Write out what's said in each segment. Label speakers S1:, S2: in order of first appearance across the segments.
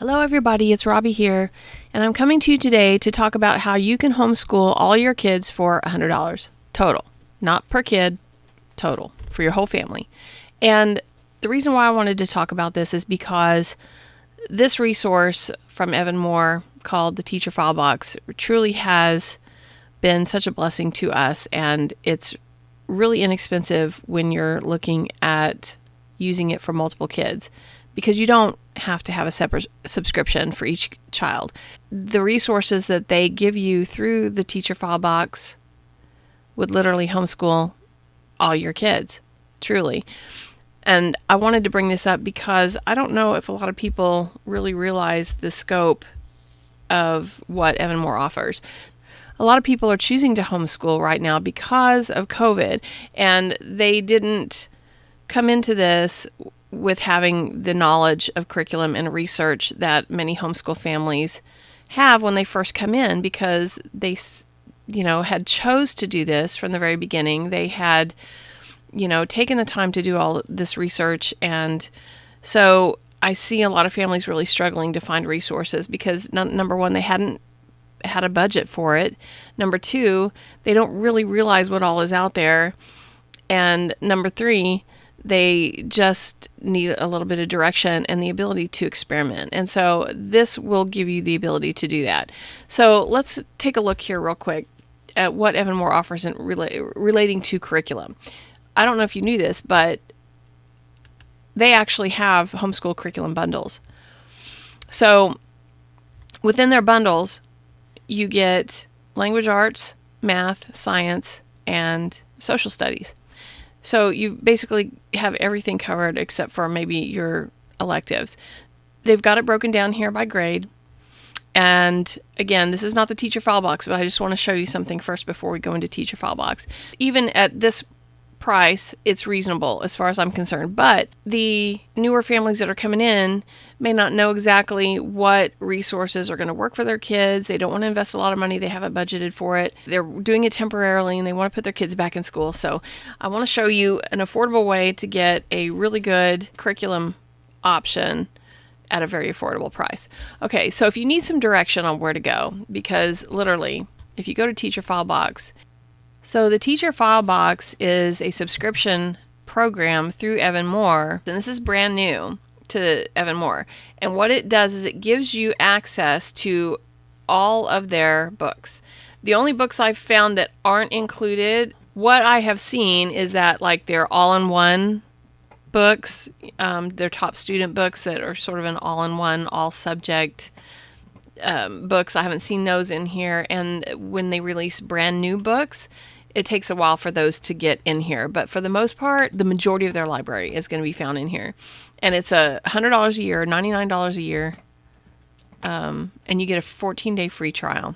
S1: Hello everybody, it's Robbie here, and I'm coming to you today to talk about how you can homeschool all your kids for $100 total, not per kid, total, for your whole family. And the reason why I wanted to talk about this is because this resource from Evan-Moor called the TeacherFileBox truly has been such a blessing to us, and it's really inexpensive when you're looking at using it for multiple kids, because you don't have to have a separate subscription for each child. The resources that they give you through the TeacherFileBox would literally homeschool all your kids, truly. And I wanted to bring this up because I don't know if a lot of people really realize the scope of what Evan-Moor offers. A lot of people are choosing to homeschool right now because of COVID, and they didn't come into this with having the knowledge of curriculum and research that many homeschool families have when they first come in, because they, had chose to do this from the very beginning. They had, taken the time to do all this research. And so I see a lot of families really struggling to find resources because number one, they hadn't had a budget for it. Number two, they don't really realize what all is out there. And number three, they just need a little bit of direction and the ability to experiment. And so this will give you the ability to do that. So let's take a look here real quick at what Evan-Moor offers in relating to curriculum. I don't know if you knew this, but they actually have homeschool curriculum bundles. So within their bundles, you get language arts, math, science, and social studies. So you basically have everything covered except for maybe your electives. They've got it broken down here by grade. And again, this is not the TeacherFileBox, but I just want to show you something first before we go into TeacherFileBox. Even at this price, it's reasonable as far as I'm concerned. But the newer families that are coming in may not know exactly what resources are going to work for their kids. They don't want to invest a lot of money. They haven't budgeted for it. They're doing it temporarily and they want to put their kids back in school. So I want to show you an affordable way to get a really good curriculum option at a very affordable price. Okay, so if you need some direction on where to go, because literally, if you go to TeacherFileBox, so the TeacherFileBox is a subscription program through Evan-Moor, and this is brand new to Evan-Moor. And what it does is it gives you access to all of their books. The only books I've found that aren't included, what I have seen is that like they're all-in-one books, they're top student books that are sort of an all-in-one, all-subject books. I haven't seen those in here. And when they release brand new books, it takes a while for those to get in here. But for the most part, the majority of their library is going to be found in here. And it's $100 a year, $99 a year. And you get a 14-day free trial.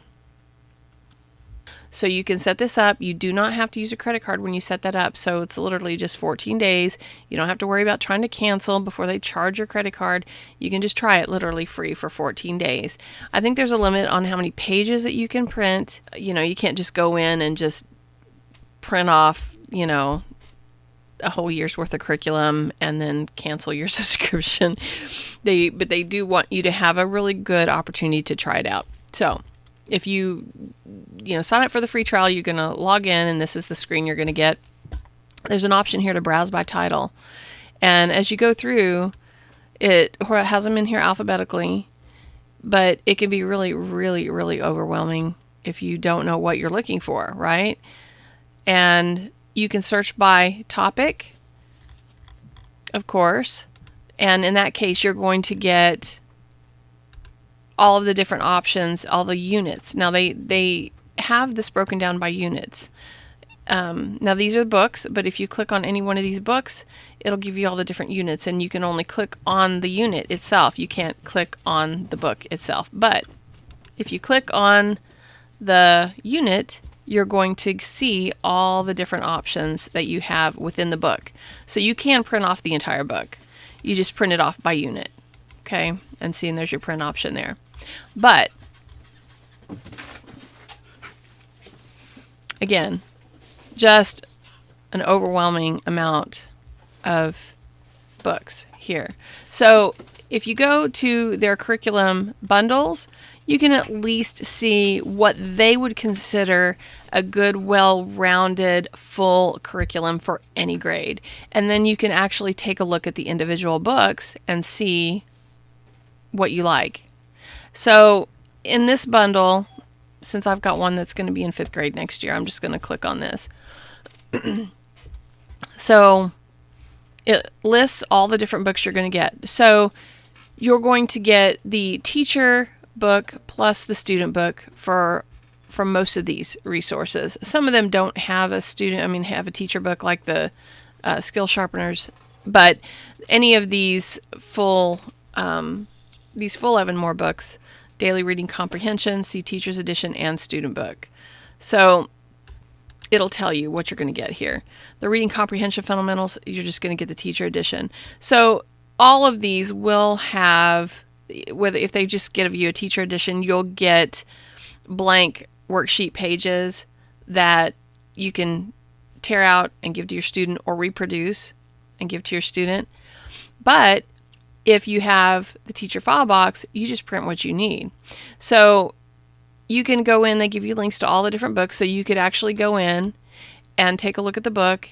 S1: So you can set this up. You do not have to use a credit card when you set that up. So it's literally just 14 days. You don't have to worry about trying to cancel before they charge your credit card. You can just try it literally free for 14 days. I think there's a limit on how many pages that you can print. You can't just go in and just print off, a whole year's worth of curriculum and then cancel your subscription. But they do want you to have a really good opportunity to try it out. So if you sign up for the free trial, you're going to log in, and this is the screen you're going to get. There's an option here to browse by title. And as you go through, it has them in here alphabetically, but it can be really, really, really overwhelming if you don't know what you're looking for, right? And you can search by topic, of course. And in that case, you're going to get all of the different options, all the units. Now, they have this broken down by units. Now, these are books, but if you click on any one of these books, it'll give you all the different units, and you can only click on the unit itself. You can't click on the book itself. But if you click on the unit, you're going to see all the different options that you have within the book. So you can print off the entire book. You just print it off by unit. Okay, and see, and there's your print option there. But again, just an overwhelming amount of books here. So if you go to their curriculum bundles, you can at least see what they would consider a good, well-rounded, full curriculum for any grade. And then you can actually take a look at the individual books and see what you like. So in this bundle, since I've got one that's going to be in 5th grade next year, I'm just going to click on this. So it lists all the different books you're going to get. So you're going to get the teacher book plus the student book from most of these resources. Some of them don't have a have a teacher book like the skill sharpeners, but any of these full Evan-Moor books, daily reading comprehension, see teacher's edition, and student book. So it'll tell you what you're going to get here. The reading comprehension fundamentals, you're just going to get the teacher edition. So all of these will have, whether if they just give you a teacher edition, you'll get blank worksheet pages that you can tear out and give to your student, or reproduce and give to your student. But if you have the TeacherFileBox, you just print what you need. So you can go in, they give you links to all the different books, so you could actually go in and take a look at the book.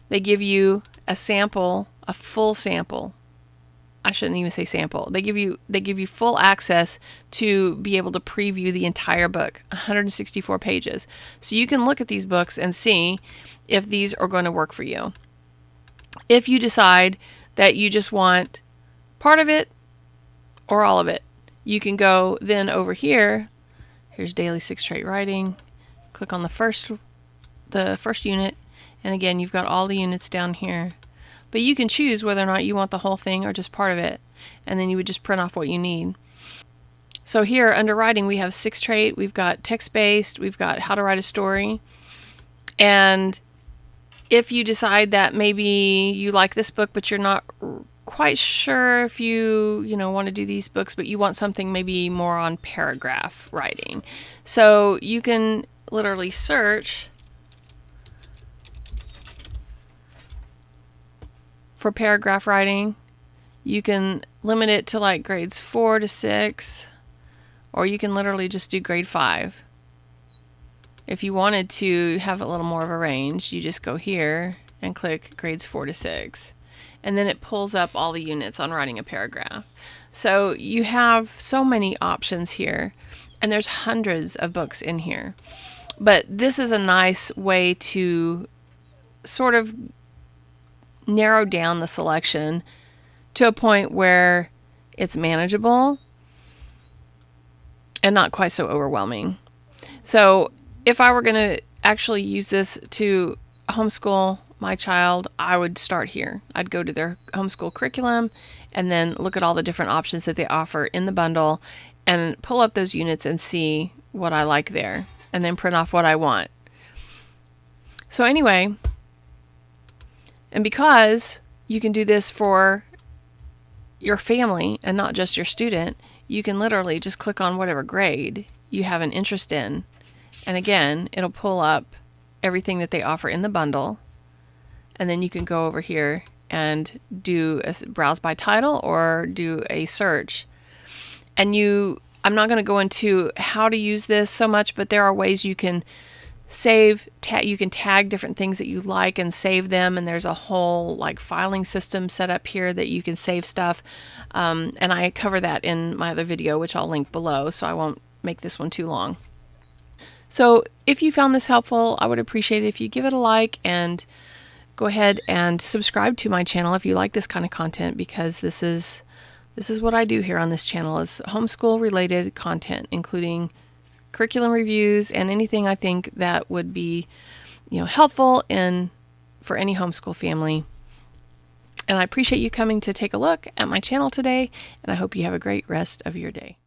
S1: They give you a sample, a full sample. I shouldn't even say sample. They give you full access to be able to preview the entire book, 164 pages. So you can look at these books and see if these are going to work for you. If you decide that you just want part of it or all of it, you can go then over here. Here's daily 6th grade writing. Click on the first unit, and again, you've got all the units down here. But you can choose whether or not you want the whole thing or just part of it, and then you would just print off what you need. So here under writing, we have 6th grade, we've got text-based, we've got how to write a story. And if you decide that maybe you like this book, but you're not quite sure if you want to do these books, but you want something maybe more on paragraph writing. So you can literally search for paragraph writing. You can limit it to like grades 4 to 6, or you can literally just do grade 5. If you wanted to have a little more of a range, you just go here and click grades 4 to 6. And then it pulls up all the units on writing a paragraph. So you have so many options here, and there's hundreds of books in here. But this is a nice way to sort of narrow down the selection to a point where it's manageable and not quite so overwhelming. So if I were going to actually use this to homeschool my child, I would start here. I'd go to their homeschool curriculum and then look at all the different options that they offer in the bundle and pull up those units and see what I like there, and then print off what I want. So anyway, and because you can do this for your family and not just your student, you can literally just click on whatever grade you have an interest in. And again, it'll pull up everything that they offer in the bundle. And then you can go over here and do a browse by title or do a search. And I'm not going to go into how to use this so much, but there are ways you can save, you can tag different things that you like and save them. And there's a whole like filing system set up here that you can save stuff. And I cover that in my other video, which I'll link below, so I won't make this one too long. So if you found this helpful, I would appreciate it if you give it a like and go ahead and subscribe to my channel if you like this kind of content, because this is what I do here on this channel, is homeschool related content, including curriculum reviews and anything I think that would be helpful for any homeschool family. And I appreciate you coming to take a look at my channel today, and I hope you have a great rest of your day.